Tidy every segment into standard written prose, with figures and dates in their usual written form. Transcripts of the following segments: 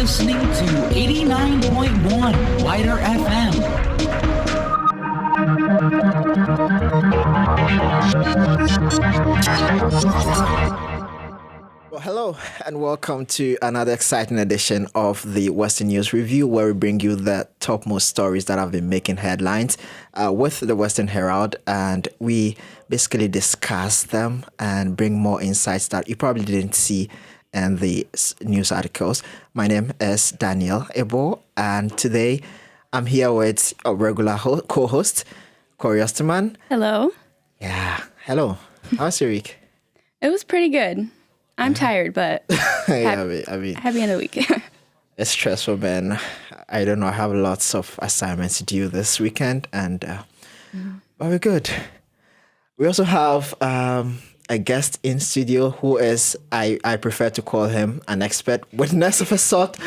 listening to 89.1 WIDRFM. Well, hello and welcome to another exciting edition of the Western News Review, where we bring you the topmost stories that have been making headlines with the Western Herald, and we basically discuss them and bring more insights that you probably didn't see in the news articles. My name is Daniel Ebo, and today I'm here with a regular co-host, Cori Osterman. Hello. Yeah, hello. How's your week? It was pretty good. I'm tired, but I mean, happy end of the week. it's stressful, man. I don't know. I have lots of assignments due this weekend, and but we're good. We also have a guest in studio who is, I prefer to call him an expert witness of a sort,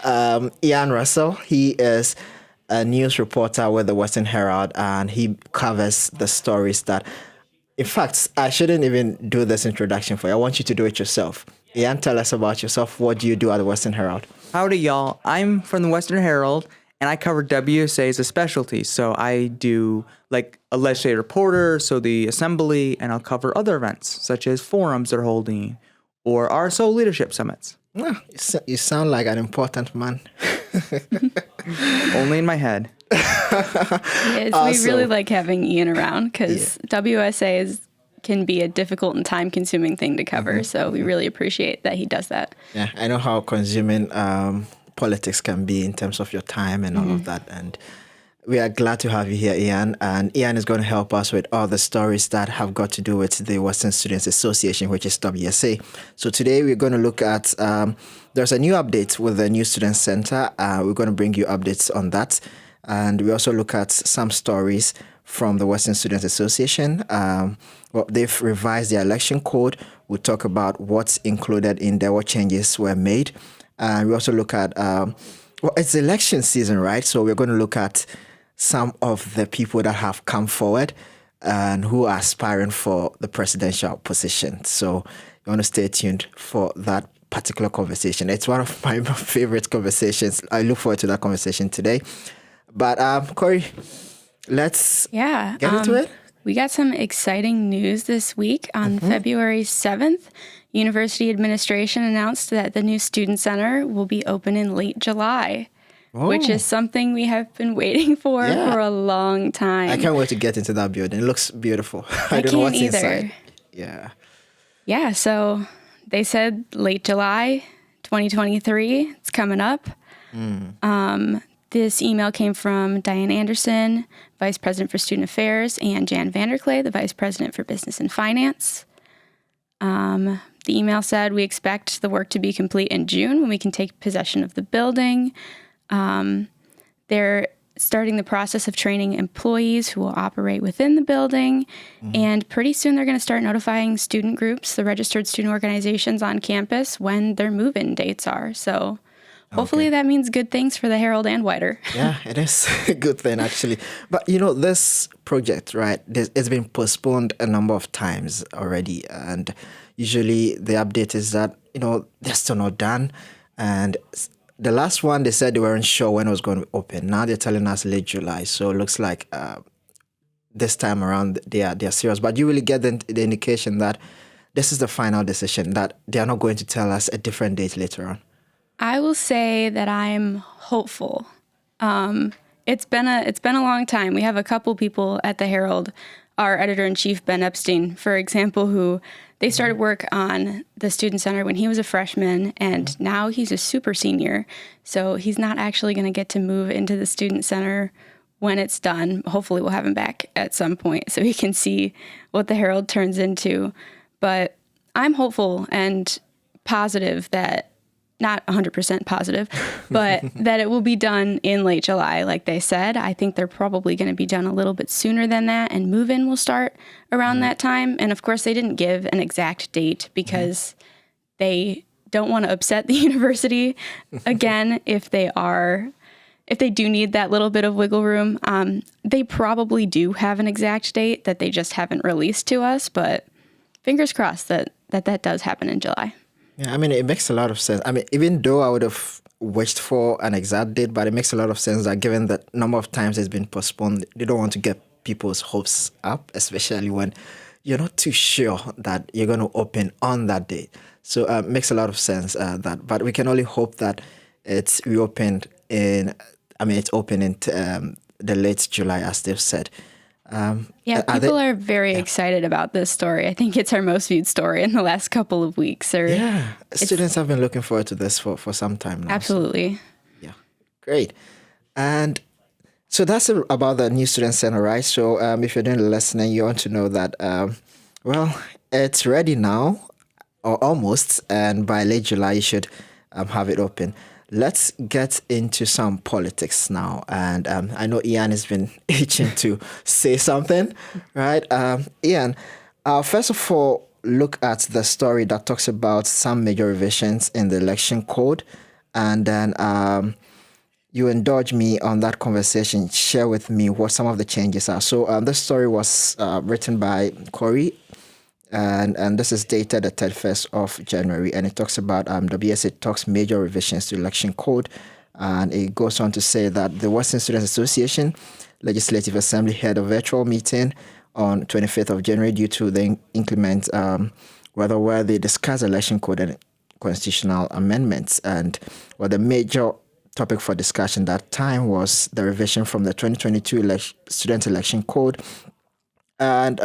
Ian Russell. He is a news reporter with the Western Herald, and he covers the stories that, in fact, I shouldn't even do this introduction for you. I want you to do it yourself. Ian, tell us about yourself. What do you do at the Western Herald? Howdy, y'all. I'm from the Western Herald, and I cover WSA as a specialty. So I do like a legislative reporter, so the assembly, and I'll cover other events, such as forums they're holding or RSO leadership summits. Well, you sound like an important man. Only in my head. We really like having Ian around because WSA can be a difficult and time-consuming thing to cover. So we really appreciate that he does that. Yeah, I know how consuming politics can be in terms of your time and all of that. And we are glad to have you here, Ian. And Ian is going to help us with all the stories that have got to do with the Western Students Association, which is WSA. So today we're going to look at, there's a new update with the New Student Center. We're going to bring you updates on that. And we also look at some stories from the Western Students Association. Well, they've revised their election code. We'll talk about what's included in there, what changes were made. And we also look at, well, it's election season, right? So we're going to look at some of the people that have come forward and who are aspiring for the presidential position. So you want to stay tuned for that particular conversation. It's one of my favorite conversations. I look forward to that conversation today. But Cori, let's get into it. We got some exciting news this week. On February 7th, University administration announced that the new Student Center will be open in late July, which is something we have been waiting for a long time. I can't wait to get into that building. It looks beautiful. I don't know what's either. inside. Yeah. Yeah, so they said late July 2023. It's coming up. This email came from Diane Anderson, Vice President for Student Affairs, and Jan Vanderklay, the Vice President for Business and Finance. The email said, we expect the work to be complete in June when we can take possession of the building. They're starting the process of training employees who will operate within the building. And pretty soon they're going to start notifying student groups, the registered student organizations on campus, when their move-in dates are. So hopefully that means good things for the Herald and WIDR. Yeah, it is a good thing, actually. But, you know, this project, right, it's been postponed a number of times already. And usually the update is that, you know, they're still not done. And the last one, they said they weren't sure when it was going to open. Now they're telling us late July. So it looks like this time around they are serious. But you really get the indication that this is the final decision, that they are not going to tell us a different date later on. I will say that I'm hopeful. It's been a long time. We have a couple people at the Herald, our editor-in-chief, Ben Epstein, for example, who they started work on the Student Center when he was a freshman, and now he's a super senior. So he's not actually going to get to move into the Student Center when it's done. Hopefully we'll have him back at some point so he can see what the Herald turns into. But I'm hopeful and positive that, not 100% positive, but that it will be done in late July, like they said. I think they're probably going to be done a little bit sooner than that, and move-in will start around that time. And of course, they didn't give an exact date because they don't want to upset the university again if they do need that little bit of wiggle room. They probably do have an exact date that they just haven't released to us, but fingers crossed that does happen in July. Yeah, I mean, it makes a lot of sense. I mean, even though I would have wished for an exact date, but it makes a lot of sense that given the number of times it's been postponed, they don't want to get people's hopes up, especially when you're not too sure that you're going to open on that date. So it makes a lot of sense but we can only hope that it's reopened it's open in the late July, as they've said. People are very excited about this story. I think it's our most viewed story in the last couple of weeks. Students have been looking forward to this for some time now. Absolutely. So, yeah, great. And so that's about the New Student Center, right? So if you're doing the listening, you want to know that, it's ready now, or almost, and by late July, you should have it open. Let's get into some politics now. And I know Ian has been itching to say something, right? Ian, first of all, look at the story that talks about some major revisions in the election code. And then you indulge me on that conversation. Share with me what some of the changes are. So this story was written by Cori. And this is dated the 31st of January, and it talks about WSA talks major revisions to election code, and it goes on to say that the Western Students Association Legislative Assembly had a virtual meeting on 25th of January due to the inclement weather where they discussed election code and constitutional amendments, and the major topic for discussion that time was the revision from the 2022 student election code. And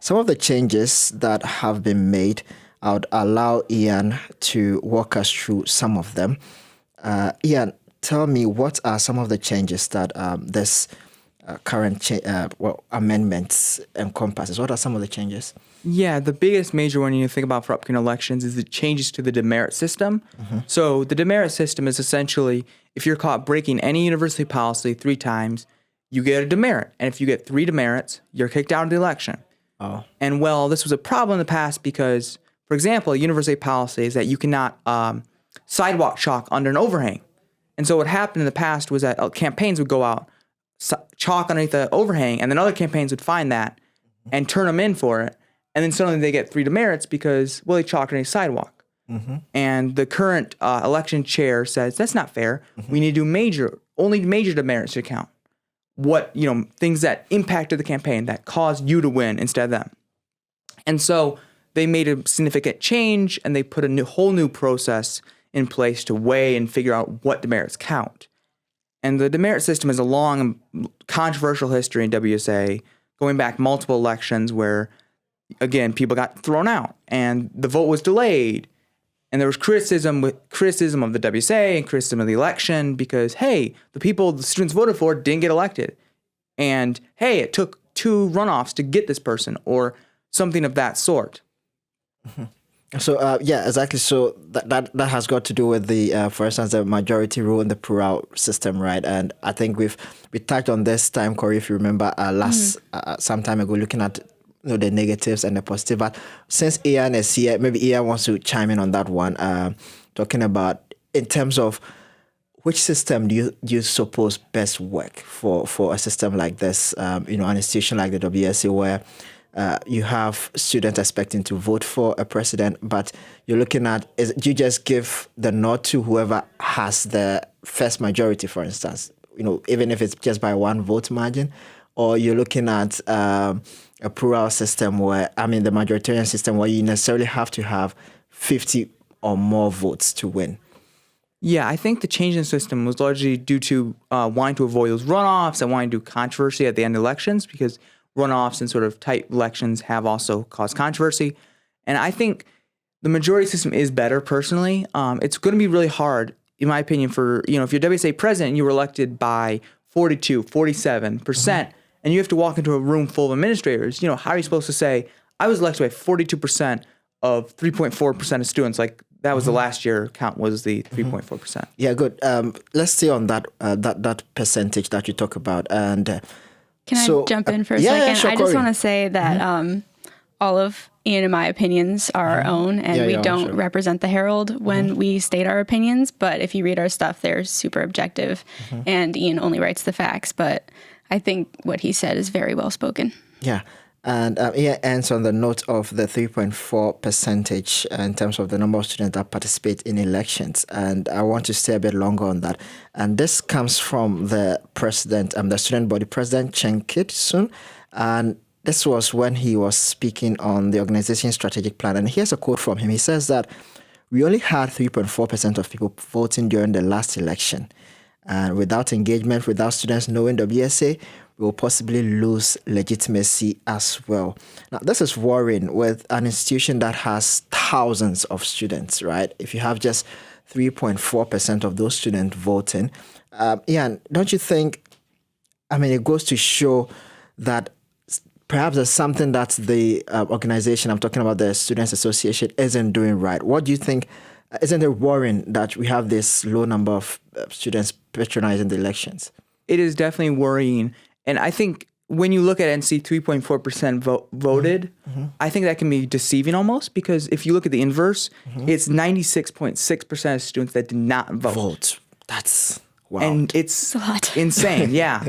some of the changes that have been made, I would allow Ian to walk us through some of them. Ian, tell me, what are some of the changes that this current amendments encompasses? What are some of the changes? Yeah, the biggest major one you think about for upcoming elections is the changes to the demerit system. Mm-hmm. So the demerit system is essentially, if you're caught breaking any university policy 3 times, you get a demerit. And if you get 3 demerits, you're kicked out of the election. Oh. And this was a problem in the past because, for example, university policy is that you cannot sidewalk chalk under an overhang. And so what happened in the past was that campaigns would go out, chalk underneath the overhang, and then other campaigns would find that and turn them in for it. And then suddenly they get 3 demerits because, they chalked underneath sidewalk. Mm-hmm. And the current election chair says, that's not fair. Mm-hmm. We need to do only major demerits should count. Things that impacted the campaign that caused you to win instead of them. And so they made a significant change, and they put a whole new process in place to weigh and figure out what demerits count. And the demerit system has a long and controversial history in WSA, going back multiple elections where, again, people got thrown out and the vote was delayed. And there was criticism of the WSA and criticism of the election because, hey, the people the students voted for didn't get elected. And, hey, it took 2 runoffs to get this person or something of that sort. Mm-hmm. So, exactly. So that has got to do with the, for instance, the majority rule in the plural system, right? And I think we touched on this time, Cori, if you remember, some time ago, looking at the negatives and the positive. But since Ian is here, maybe Ian wants to chime in on that one, talking about in terms of which system do you suppose best work for a system like this, an institution like the WSA where you have students expecting to vote for a president, but you're looking at, do you just give the nod to whoever has the first majority, for instance, even if it's just by 1 vote margin, or you're looking at a plural system where, the majoritarian system where you necessarily have to have 50 or more votes to win? Yeah, I think the change in the system was largely due to wanting to avoid those runoffs and wanting to do controversy at the end of elections, because runoffs and sort of tight elections have also caused controversy. And I think the majority system is better personally. It's going to be really hard, in my opinion, for, if you're WSA president and you were elected by 42, 47%, and you have to walk into a room full of administrators, how are you supposed to say, I was elected by 42% of 3.4% of students? Like, that was the last year count was the 3.4%. Yeah, good. Let's stay on that percentage that you talk about. And can I jump in for a second? Yeah, sure, I just want to say that all of Ian and my opinions are our own, and we don't represent the Herald when we state our opinions. But if you read our stuff, they're super objective, and Ian only writes the facts. But I think what he said is very well spoken. Yeah. And it ends on the note of the 3.4 percentage in terms of the number of students that participate in elections. And I want to stay a bit longer on that. And this comes from the president, the student body president, Chen Kit-sun. And this was when he was speaking on the organization's strategic plan. And here's a quote from him. He says that we only had 3.4% of people voting during the last election. And without engagement, without students knowing WSA, we will possibly lose legitimacy as well. Now, this is worrying with an institution that has thousands of students, right? If you have just 3.4% of those students voting, Ian, don't you think, it goes to show that perhaps there's something that the organization, I'm talking about the Students Association, isn't doing right? What do you think? Isn't it worrying that we have this low number of students patronizing the elections? It is definitely worrying. And I think when you look at it and see 3.4% voted, I think that can be deceiving almost, because if you look at the inverse, it's 96.6% of students that did not vote. That's wow. And it's a lot. Insane, yeah.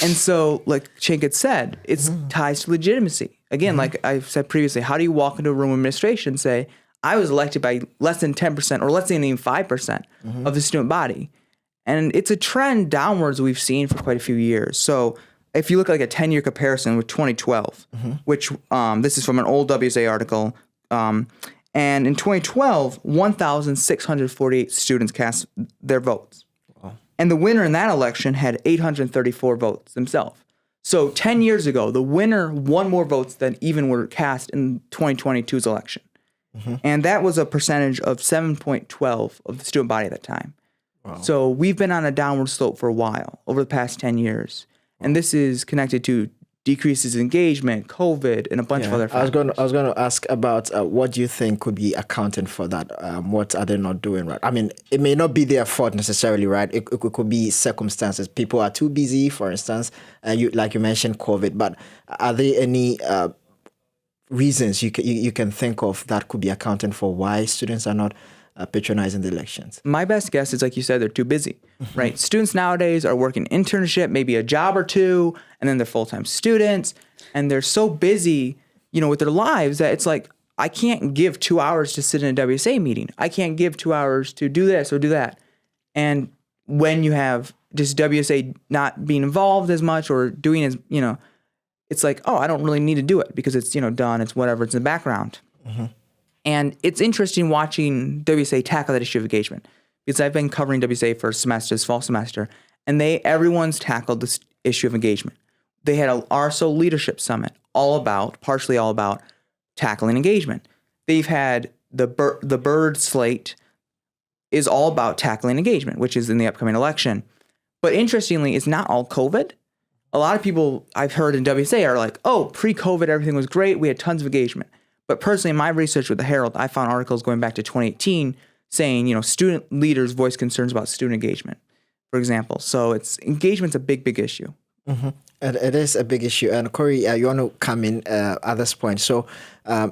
And so, like Chen had said, it's ties to legitimacy. Again, like I've said previously, how do you walk into a room of administration and say, I was elected by less than 10% or less than even 5% of the student body? And it's a trend downwards we've seen for quite a few years. So if you look at like a 10-year comparison with 2012, which this is from an old WSA article, and in 2012, 1,648 students cast their votes. Wow. And the winner in that election had 834 votes themselves. So 10 years ago, the winner won more votes than even were cast in 2022's election. And that was a percentage of 7.12 of the student body at that time. Wow. So we've been on a downward slope for a while, over the past 10 years. And this is connected to decreases in engagement, COVID, and a bunch of other factors. I was going to ask about what do you think could be accounting for that? What are they not doing right? It may not be their fault necessarily, right? It could be circumstances. People are too busy, for instance, and like you mentioned, COVID. But are there any reasons you can think of that could be accounting for why students are not patronizing the elections? My best guess is, like you said, they're too busy, right? Students nowadays are working internship, maybe a job or two, and then they're full-time students, and they're so busy, with their lives that it's like, I can't give 2 hours to sit in a WSA meeting. I can't give 2 hours to do this or do that. And when you have just WSA not being involved as much or doing as, it's like, oh, I don't really need to do it because it's, done. It's whatever. It's in the background. And it's interesting watching WSA tackle that issue of engagement, because I've been covering WSA for this fall semester, and everyone's tackled this issue of engagement. They had a RSO Leadership Summit partially all about tackling engagement. They've had the Bird slate is all about tackling engagement, which is in the upcoming election. But interestingly, it's not all COVID. A lot of people I've heard in WSA are like, oh, pre-COVID, everything was great. We had tons of engagement. But personally, in my research with the Herald, I found articles going back to 2018 saying, student leaders voice concerns about student engagement, for example. So engagement's a big, big issue. It is a big issue. And Cori, you want to come in at this point. So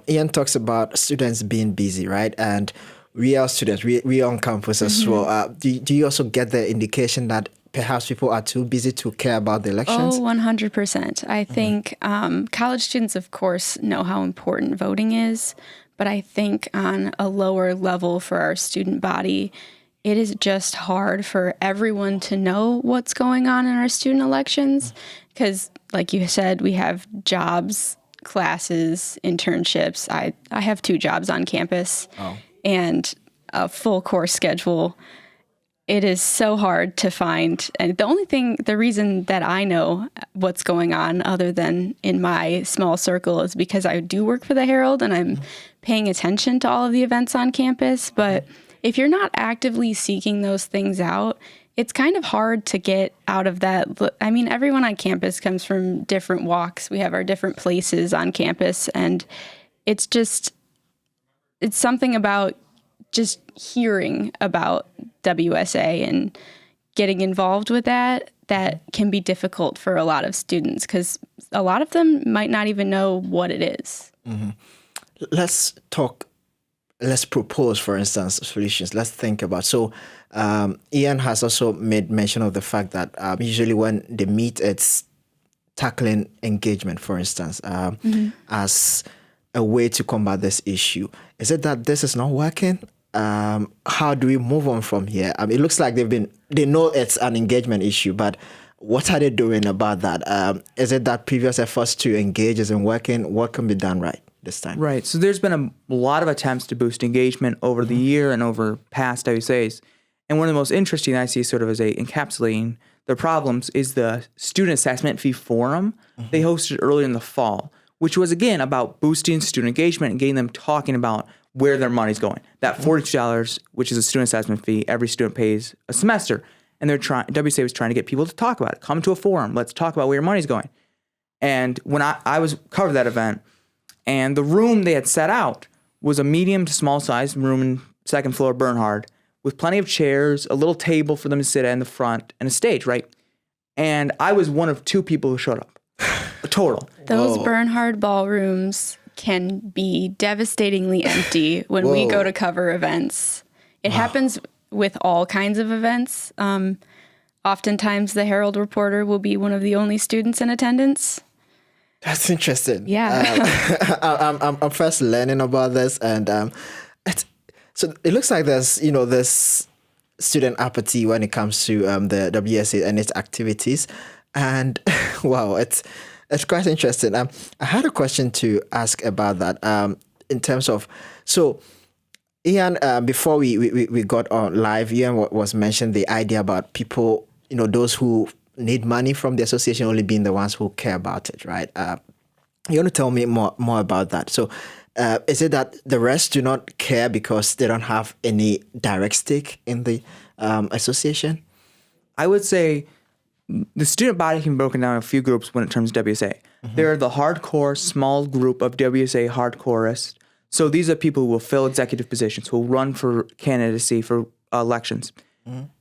Ian talks about students being busy, right? And we are students, we are on campus as well. Do you also get the indication that perhaps people are too busy to care about the elections? Oh, 100%. I think college students, of course, know how important voting is, but I think on a lower level for our student body, it is just hard for everyone to know what's going on in our student elections because, like you said, we have jobs, classes, internships. I have 2 jobs on campus and a full course schedule. It is so hard to find. And the reason that I know what's going on other than in my small circle is because I do work for the Herald and I'm paying attention to all of the events on campus. But if you're not actively seeking those things out, it's kind of hard to get out of that. Everyone on campus comes from different walks. We have our different places on campus. And it's something about just hearing about WSA and getting involved with that can be difficult for a lot of students because a lot of them might not even know what it is. Let's propose, for instance, solutions. Let's think about. So Ian has also made mention of the fact that usually when they meet, it's tackling engagement, for instance, as a way to combat this issue. Is it that this is not working? How do we move on from here? It looks like they know it's an engagement issue, but what are they doing about that? Is it that previous efforts to engage isn't working? What can be done right this time? Right. So there's been a lot of attempts to boost engagement over the year and over past WSAs. And one of the most interesting I see sort of as encapsulating the problems is the student assessment fee forum they hosted earlier in the fall, which was, again, about boosting student engagement and getting them talking about where their money's going. That $42, which is a student assessment fee, every student pays a semester. And WSA was trying to get people to talk about it. Come to a forum. Let's talk about where your money's going. And when I was covered that event, and the room they had set out was a medium to small size room in second floor Bernhard with plenty of chairs, a little table for them to sit at in the front, and a stage, right? And I was one of 2 people who showed up. Total. Those Bernhard ballrooms can be devastatingly empty when we go to cover events. It happens with all kinds of events. Oftentimes the Herald reporter will be one of the only students in attendance. That's interesting. Yeah. I'm first learning about this, and so it looks like there's this student apathy when it comes to the WSA and its activities, and wow, it's quite interesting. I had a question to ask about that in terms of Ian, before we got on live, Ian was mentioned the idea about people, those who need money from the association only being the ones who care about it, right? You want to tell me more about that? So is it that the rest do not care because they don't have any direct stake in the association? I would say the student body can be broken down in a few groups when it comes to WSA. There are the hardcore small group of WSA hardcoreists. So these are people who will fill executive positions, who will run for candidacy for elections.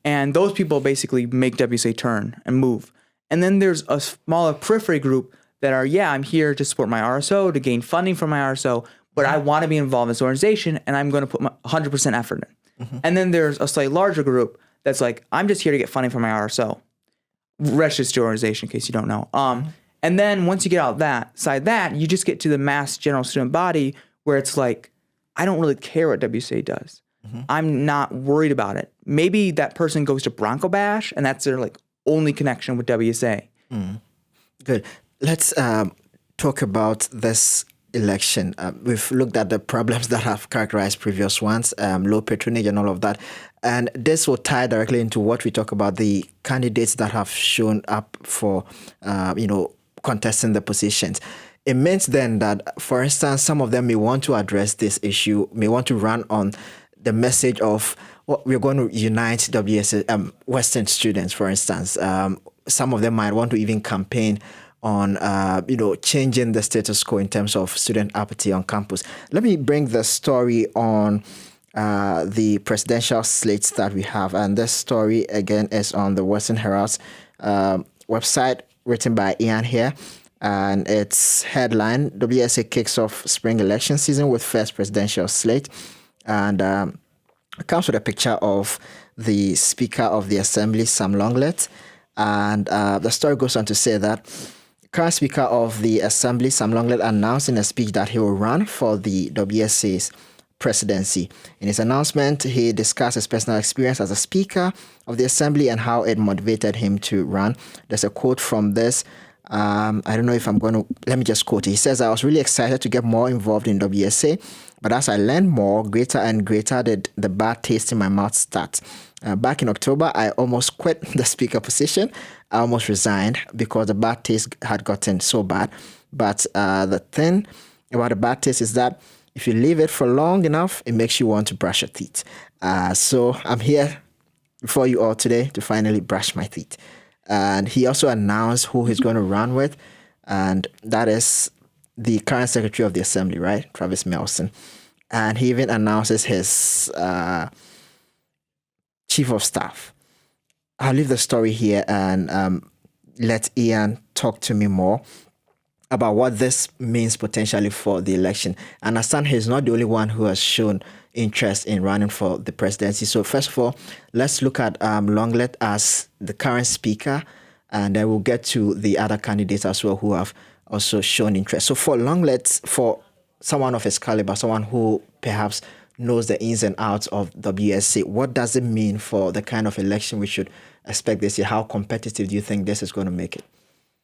And those people basically make WSA turn and move. And then there's a smaller periphery group that are, I'm here to support my RSO, to gain funding from my RSO, but I want to be involved in this organization, and I'm going to put my 100% effort in. And then there's a slightly larger group that's like, I'm just here to get funding from my RSO. Registered organization, in case you don't know. And then once you get out that, you just get to the mass general student body where it's like, I don't really care what WSA does. I'm not worried about it. Maybe that person goes to Bronco Bash and that's their only connection with WSA. Good. Let's talk about this election. We've looked at the problems that have characterized previous ones, low patronage and all of that. And this will tie directly into what we talk about, the candidates that have shown up for, contesting the positions. It means then that, for instance, some of them may want to address this issue, may want to run on the message of we're going to unite WSA, Western students, for instance. Some of them might want to even campaign on, changing the status quo in terms of student apathy on campus. Let me bring the story on the presidential slates that we have. And this story, again, is on the Western Herald's website, written by Ian here. And its headline, WSA kicks off spring election season with first presidential slate. And it comes with a picture of the Speaker of the Assembly, Sam Longlet. And the story goes on to say that current Speaker of the Assembly, Sam Longlet, announced in a speech that he will run for the WSA's presidency. In his announcement, he discussed his personal experience as a Speaker of the Assembly and how it motivated him to run. There's a quote from this. I don't know if I'm going to, let me just quote it. He says, "I was really excited to get more involved in WSA, but as I learned more, greater and greater did the bad taste in my mouth start. Back in October, I almost quit the speaker position. I almost resigned because the bad taste had gotten so bad. But the thing about the bad taste is that if you leave it for long enough, it makes you want to brush your teeth. So I'm here before you all today to finally brush my teeth." And he also announced who he's going to run with, and that is the current Secretary of the Assembly, right, Travis Melson. And he even announces his Chief of Staff. I'll leave the story here and let Ian talk to me more about what this means potentially for the election. I understand he's not the only one who has shown interest in running for the presidency. So first of all, let's look at Longlet as the current speaker. and then we'll get to the other candidates as well who have also shown interest. So for Longlet, for someone of his caliber, someone who perhaps knows the ins and outs of WSA, what does it mean for the kind of election we should expect this year? How competitive do you think this is going to make it?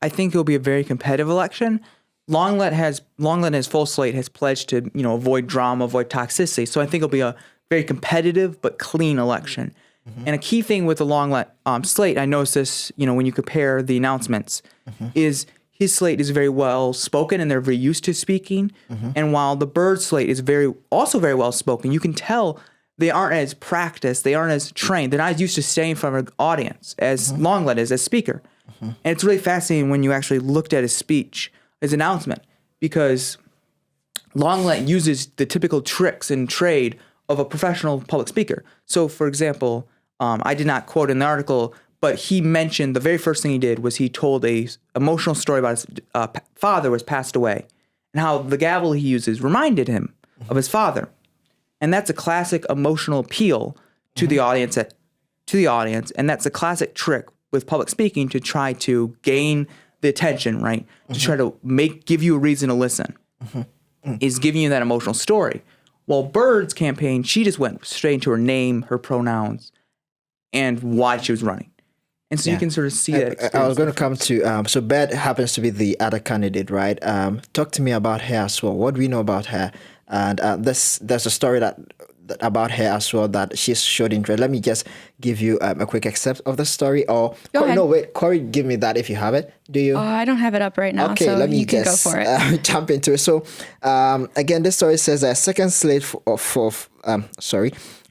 I think it'll be a very competitive election. Longlet in his full slate has pledged to, avoid drama, avoid toxicity. So I think it'll be a very competitive but clean election. And a key thing with the Longlet slate, I noticed this, when you compare the announcements, is his slate is very well spoken and they're very used to speaking. And while the Byrd slate is also very well spoken, you can tell they aren't as practiced, they aren't as trained, they're not as used to staying in front of an audience as Longlet is as speaker. And it's really fascinating when you actually looked at his speech, his announcement, because Longlet uses the typical tricks and trade of a professional public speaker. So, for example, I did not quote in the article, but he mentioned the very first thing he did was he told a emotional story about his father who has passed away and how the gavel he uses reminded him of his father. And that's a classic emotional appeal to the audience, and that's a classic trick with public speaking to try to gain the attention, right? To try to give you a reason to listen, is giving you that emotional story. While Byrd's campaign, she just went straight into her name, her pronouns, and why she was running. And so you can sort of see that. I was going to come to, so Beth happens to be the other candidate, right? Talk to me about her as well. What do we know about her? And there's a story about her as well that she's showed interest. Let me just give you a quick excerpt of the story. Or Go ahead. No, wait, Cori, give me that if you have it. Do you? Oh, I don't have it up right now, Okay, so let me you can just go for it. jump into it. So, again, this story says that a second slate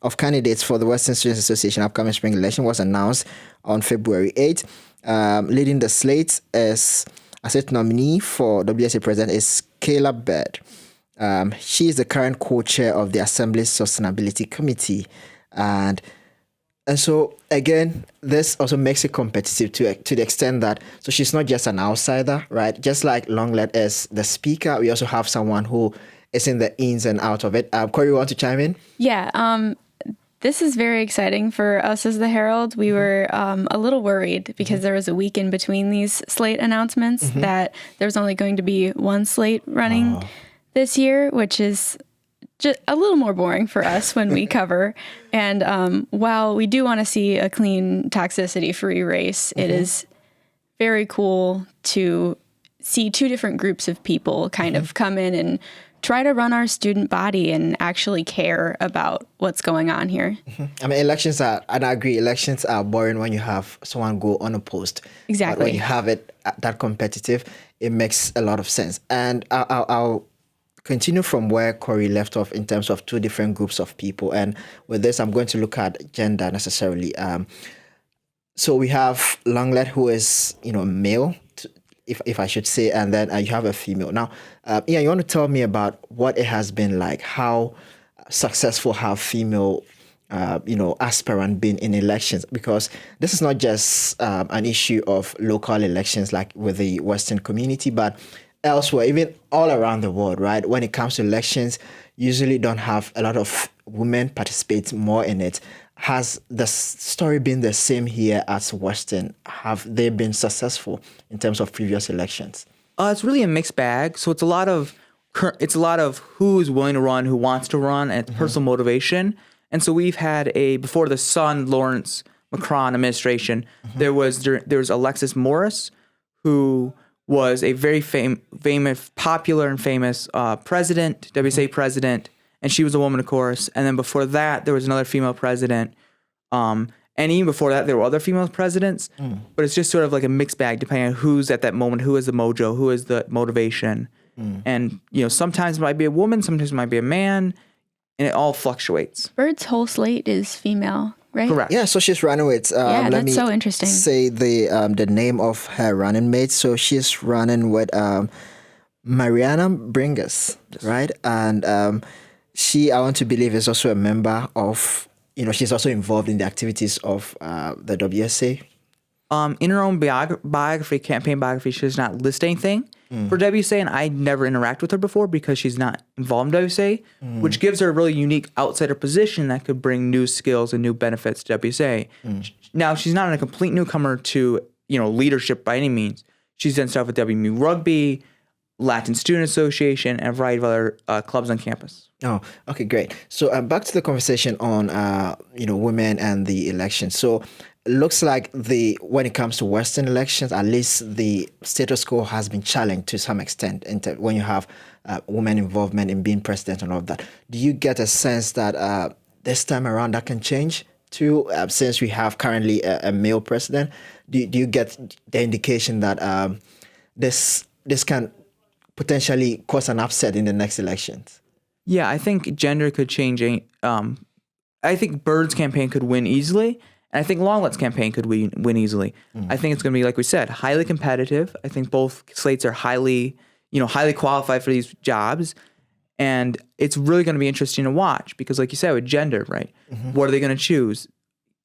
of candidates for the Western Students Association upcoming spring election was announced on February 8th. Leading the slate as a state nominee for WSA president is Kayla Bird. She is the current co-chair of the Assembly's Sustainability Committee. And so, again, this also makes it competitive to the extent that, so she's not just an outsider, right? Just like Longlet is the speaker, we also have someone who is in the ins and out of it. Cori, you want to chime in? Yeah, this is very exciting for us as the Herald. We were a little worried because there was a week in between these slate announcements that there was only going to be one slate running this year, which is just a little more boring for us when we cover. And while we do want to see a clean, toxicity-free race, it is very cool to see two different groups of people kind of come in and try to run our student body and actually care about what's going on here. I mean, and I agree, elections are boring when you have someone go unopposed. Exactly. But when you have it that competitive, it makes a lot of sense. And I'll continue from where Cori left off in terms of two different groups of people. And with this, I'm going to look at gender necessarily. So we have Longlet, who is, male, if I should say, and then you have a female. Now, Ian, you want to tell me about what it has been like, how successful have female, aspirant been in elections? Because this is not just an issue of local elections like with the Western community, but elsewhere, even all around the world, right? When it comes to elections, usually don't have a lot of women participate more in it. Has the story been the same here as Western? Have they been successful in terms of previous elections? It's really a mixed bag. So it's a lot of who's willing to run, who wants to run, and personal motivation. And so we've had before the Son Lawrence Macron administration, there was Alexis Morris, who was a very famous, popular and famous president, WSA president, and she was a woman, of course. And then before that, there was another female president. And even before that, there were other female presidents. But it's just sort of like a mixed bag, depending on who's at that moment, who is the mojo, who is the motivation. And, sometimes it might be a woman, sometimes it might be a man, and it all fluctuates. Bird's whole slate is female, right? Correct. Yeah, so she's running with, let me so interesting. say the name of her running mate. So she's running with Mariana Bringas, right? And she, I want to believe, is also a member of, she's also involved in the activities of the WSA. In her own campaign biography, she does not list anything for WSA, and I never interact with her before because she's not involved in WSA, which gives her a really unique outsider position that could bring new skills and new benefits to WSA. Now, she's not a complete newcomer to leadership by any means. She's done stuff with WMU Rugby, Latin Student Association, and a variety of other clubs on campus. Oh, okay, great. So back to the conversation on women and the election. So it looks like when it comes to Western elections, at least the status quo has been challenged to some extent when you have women involvement in being president and all of that. Do you get a sense that this time around that can change too, since we have currently a male president? Do you get the indication that this can potentially cause an upset in the next elections? Yeah, I think gender could change. I think Bird's campaign could win easily, and I think Longlet's campaign could win easily. I think it's going to be, like we said, highly competitive. I think both slates are highly qualified for these jobs, and it's really going to be interesting to watch because, like you said, with gender, right? What are they going to choose?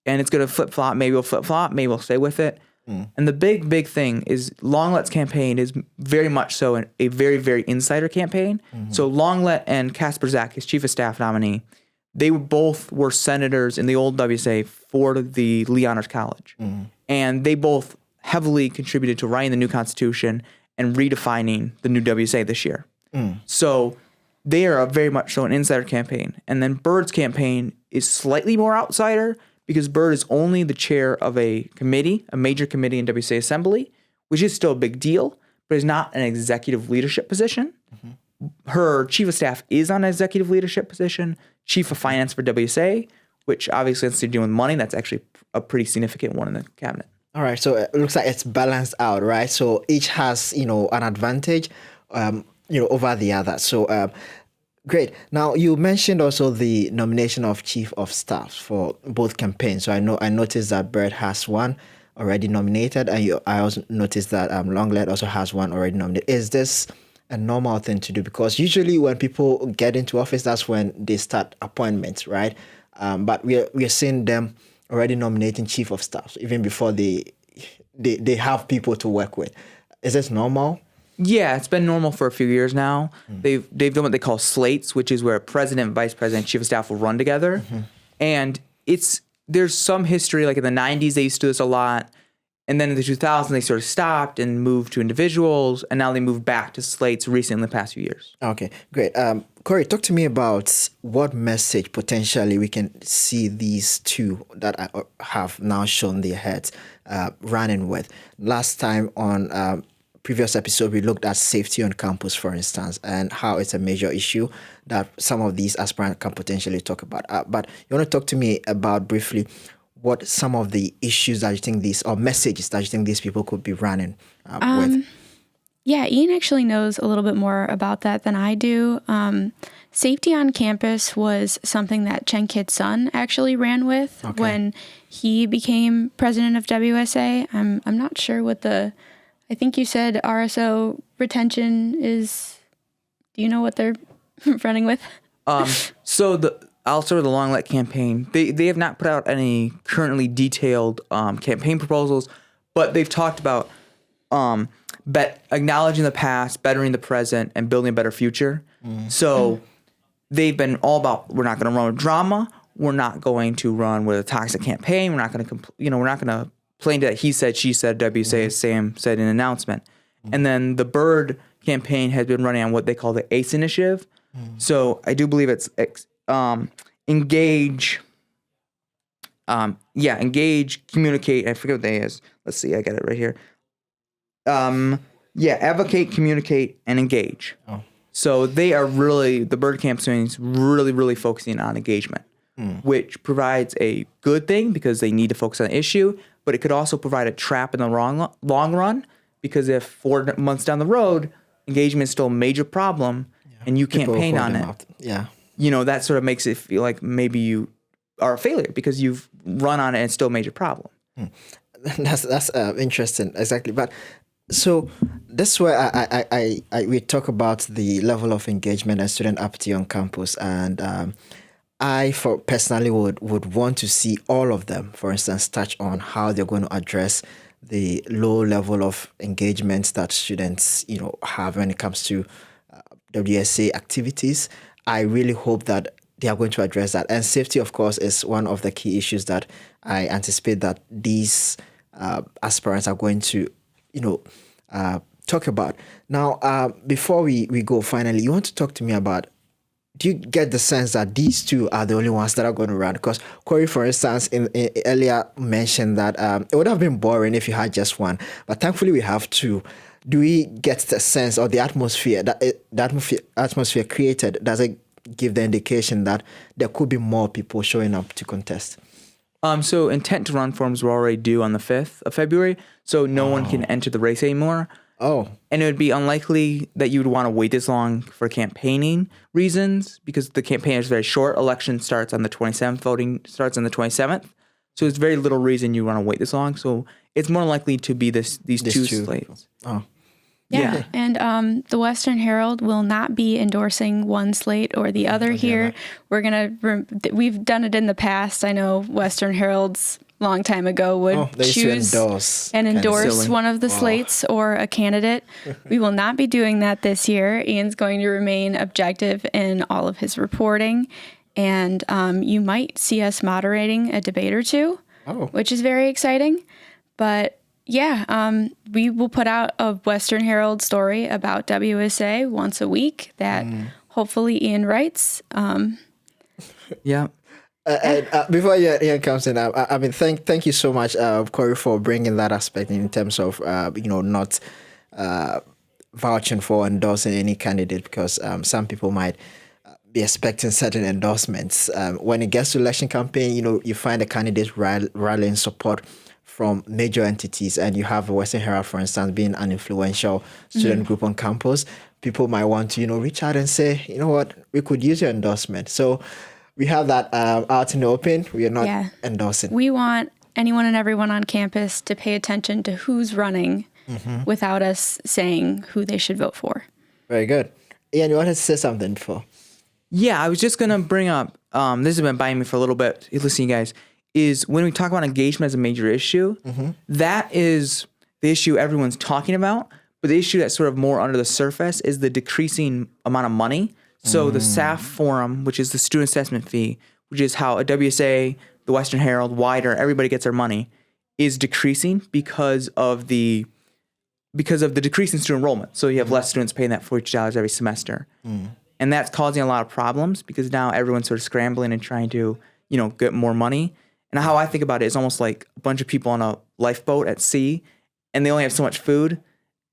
And it's going to flip-flop. Maybe we'll flip-flop. Maybe we'll stay with it. And the big thing is Longlet's campaign is very much so a very, very insider campaign. So Longlet and Casper Zach, his chief of staff nominee, they both were senators in the old WSA for the Lee Honors College. And they both heavily contributed to writing the new Constitution and redefining the new WSA this year. So they are very much so an insider campaign. And then Bird's campaign is slightly more outsider because Bird is only the chair of a major committee in WSA Assembly, which is still a big deal, but is not an executive leadership position. Her chief of staff is on an executive leadership position, chief of finance for WSA, which obviously has to do with money. That's actually a pretty significant one in the cabinet. All right, so it looks like it's balanced out, right? So each has, an advantage, over the other. So great. Now, you mentioned also the nomination of chief of staff for both campaigns. So I noticed that Bird has one already nominated, and I also noticed that Longlet also has one already nominated. Is this a normal thing to do? Because usually when people get into office, that's when they start appointments, right? But we are seeing them already nominating chief of staff even before they have people to work with. Is this normal? Yeah, it's been normal for a few years now. They've done what they call slates, which is where president, vice president, chief of staff will run together. And there's some history, like in the 90s, they used to do this a lot. And then in the 2000s, they sort of stopped and moved to individuals. And now they moved back to slates recently in the past few years. Okay, great. Cori, talk to me about what message potentially we can see these two that have now shown their heads running with. Last time on previous episode, we looked at safety on campus, for instance, and how it's a major issue that some of these aspirants can potentially talk about. But you want to talk to me about briefly what some of the issues that you think messages that you think these people could be running with? Yeah, Ian actually knows a little bit more about that than I do. Safety on campus was something that Chen Kid-sun actually ran with when he became president of WSA. I'm not sure what I think you said RSO retention is. Do you know what they're running with? So I'll start with the Longlet campaign. They have not put out any currently detailed campaign proposals, but they've talked about acknowledging the past, bettering the present, and building a better future. So they've been all about, we're not going to run with drama. We're not going to run with a toxic campaign. We're not going to, we're not going to play into that he said, she said, WSA, as Sam said in an announcement. And then the Bird campaign has been running on what they call the ACE initiative. So I do believe it's engage, communicate. I forget what they is. Let's see, I got it right here. Advocate, communicate, and engage. So they are the Bird campaign is really, really focusing on engagement, which provides a good thing because they need to focus on the issue, but it could also provide a trap in the long run because if 4 months down the road, engagement is still a major problem and you campaign on it. That sort of makes it feel like maybe you are a failure because you've run on it and it's still a major problem. That's interesting, exactly. But so this is where we talk about the level of engagement and student apathy on campus, and I personally would want to see all of them, for instance, touch on how they're going to address the low level of engagement that students have when it comes to WSA activities. I really hope that they are going to address that. And safety, of course, is one of the key issues that I anticipate that these aspirants are going to, talk about. Now, before we go, finally, you want to talk to me about, do you get the sense that these two are the only ones that are going to run? Because Cori, for instance, in earlier mentioned that it would have been boring if you had just one, but thankfully we have two. Do we get the sense or the atmosphere atmosphere created? Does it give the indication that there could be more people showing up to contest? So intent to run forms were already due on the 5th of February, so no one can enter the race anymore. Oh. And it would be unlikely that you would want to wait this long for campaigning reasons because the campaign is very short. Election starts on the 27th, voting starts on the 27th. So there's very little reason you want to wait this long. So it's more likely to be these two slates. Oh. Yeah. And the Western Herald will not be endorsing one slate or the other here. We're we've done it in the past. I know Western Herald's long time ago would choose and endorse one of the slates or a candidate. We will not be doing that this year. Ian's going to remain objective in all of his reporting. And you might see us moderating a debate or two, which is very exciting. But yeah, we will put out a Western Herald story about WSA once a week that hopefully Ian writes. Yeah. Before Ian comes in, I mean, thank you so much, Cori, for bringing that aspect in terms of not vouching for endorsing any candidate, because some people might be expecting certain endorsements. When it gets to election campaign, you find the candidates rallying support from major entities, and you have Western Herald, for instance, being an influential student group on campus. People might want to, reach out and say, you know what, we could use your endorsement. So we have that out in the open. We are not endorsing. We want anyone and everyone on campus to pay attention to who's running without us saying who they should vote for. Very good. Ian, you wanted to say something before? Yeah, I was just going to bring up, this has been biting me for a little bit, listening, guys, is when we talk about engagement as a major issue, that is the issue everyone's talking about, but the issue that's sort of more under the surface is the decreasing amount of money. So the SAF forum, which is the student assessment fee, which is how a WSA, the Western Herald, WIDR, everybody gets their money, is decreasing because of the decrease in student enrollment. So you have less students paying that $42 every semester. And that's causing a lot of problems because now everyone's sort of scrambling and trying to, get more money. And how I think about it is almost like a bunch of people on a lifeboat at sea, and they only have so much food,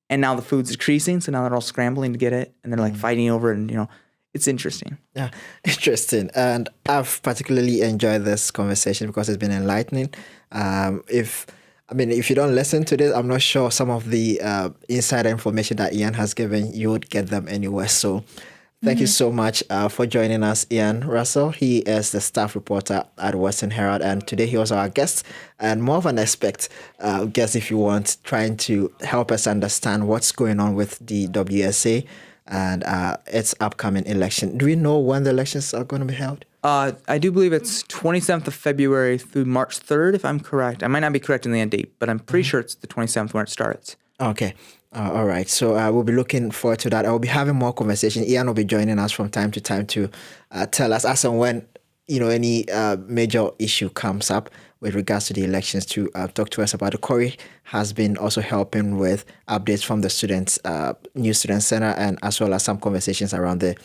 and now the food's decreasing, so now they're all scrambling to get it, and they're like fighting over it, and it's interesting. Yeah, interesting. And I've particularly enjoyed this conversation because it's been enlightening. If you don't listen to this, I'm not sure some of the insider information that Ian has given, you would get them anywhere. So thank you so much for joining us, Ian Russell. He is the staff reporter at Western Herald, and today he was our guest, and more of an expert guest, if you want, trying to help us understand what's going on with the WSA and its upcoming election. Do we know when the elections are going to be held? I do believe it's 27th of February through March 3rd, if I'm correct. I might not be correct in the end date, but I'm pretty sure it's the 27th when it starts. Okay. All right. So we'll be looking forward to that. I will be having more conversation. Ian will be joining us from time to time to tell us as and when, any major issue comes up with regards to the elections to talk to us about it. Cori has been also helping with updates from the students, New Student Center, and as well as some conversations around the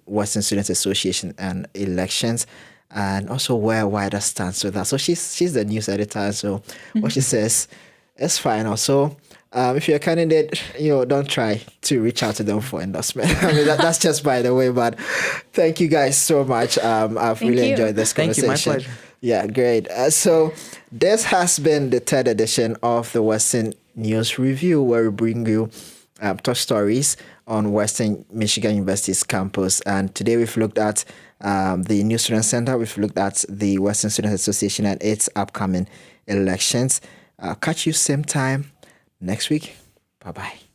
Western Students Association and elections, and also where WIDR stands with that. So she's the news editor. So what she says is final. So if you're a candidate, don't try to reach out to them for endorsement. That's just by the way, but thank you guys so much. I've really enjoyed this conversation. Thank you, my pleasure. Yeah, great. So this has been the third edition of the Western News Review, where we bring you top stories on Western Michigan University's campus. And today we've looked at the New Student Center, we've looked at the Western Students Association and its upcoming elections. Catch you same time next week. Bye-bye.